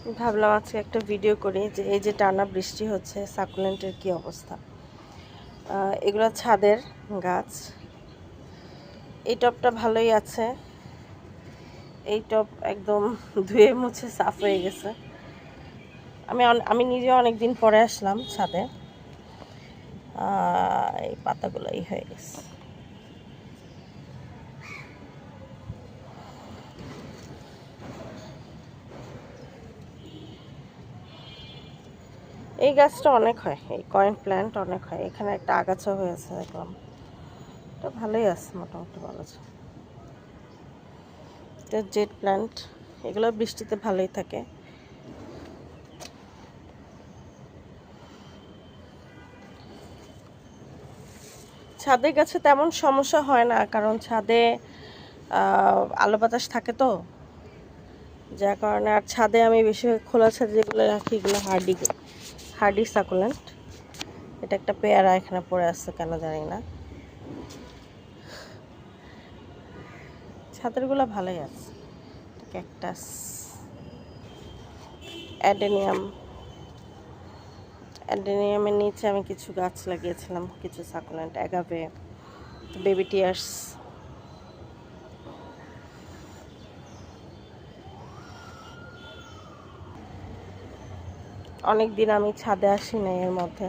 ভাবলাম আজকে একটা ভিডিও করি যে এই যে টানা বৃষ্টি হচ্ছে সাকুলেন্টের কি অবস্থা। এগুলো ছাদের গাছ। এই টবটা ভালোই আছে, এই টব একদম ধুয়ে মুছে সাফ হয়ে গেছে। আমি নিজে অনেকদিন পরে আসলাম ছাদে, এই পাতাগুলো হয়ে গেছে। এই গাছটা অনেক হয়, এই কয়েন প্ল্যান্ট অনেক হয়। এখানে একটা আগাছা হয়েছে দেখলাম, এটা ভালোই আছে, মোটামুটি ভালো আছে। এটা জেট প্ল্যান্ট, এগুলো বৃষ্টিতে ভালোই থাকে। ছাদের গাছে তেমন সমস্যা হয় না, কারণ ছাদে আলো বাতাস থাকে তো, যার কারণে। আর ছাদে আমি বেশি খোলা ছাদে যেগুলো রাখি এগুলো হার্ডি সাকুলেন্ট। এটা একটা পেয়ারা এখানে পড়ে আসছে কেন জানি না। ছাদেরগুলো ভালোই আছে। ক্যাকটাস, অ্যাডেনিয়ামের নিচে আমি কিছু গাছ লাগিয়েছিলাম, কিছু সাকুলেন্ট, অ্যাগাভে, বেবি টিয়ার্স। অনেক দিন আমি ছাদে আসি না, এর মধ্যে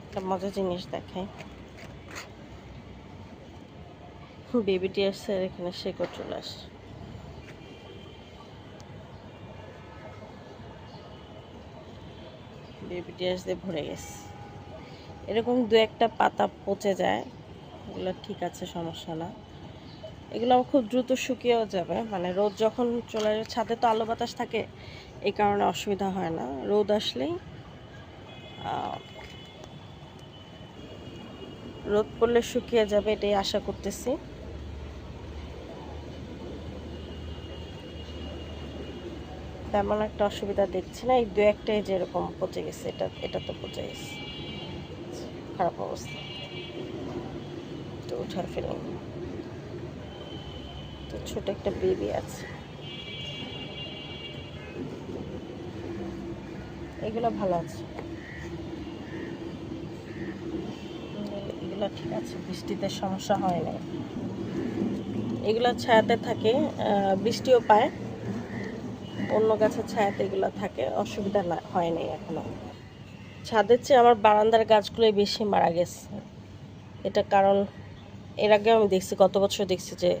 একটা মজার জিনিস দেখাই। বেবি টিয়ার্সের এখানে শেকড় চলে আসে। বেবি টিয়ার্স দিয়ে ভরে গেছে। এরকম দু একটা পাতা পচে যায়, এগুলো ঠিক আছে, সমস্যা না। এগুলো খুব দ্রুত শুকিয়েও যাবে, মানে রোদ যখন চলে যাবে। ছাদে তো আলো বাতাস থাকে, এই কারণে অসুবিধা হয় না। রোদ আসলেই, রোদ পড়লে শুকিয়ে যাবে, এটাই আশা করতেছি। তেমন একটা অসুবিধা দেখছি না। এই দু একটাই যেরকম পচে গেছে, এটা তো পচে গেছে, খারাপ অবস্থা। তো উঠার ফেলে তো ছোট একটা বেবি আছে। এগুলো ভালো আছে, এগুলো ঠিক আছে, বৃষ্টিতে সমস্যা হয় না। এগুলো ছায়াতে থাকে, বৃষ্টিও পায়। অন্য গাছের ছায়াতে এগুলো থাকে, অসুবিধা হয় নাই এখনো। ছাদের চেয়ে আমার বারান্দার গাছগুলোই বেশি মারা গেছে। এটা কারণ এর আগে আমি দেখছি, গত বছর দেখছি যে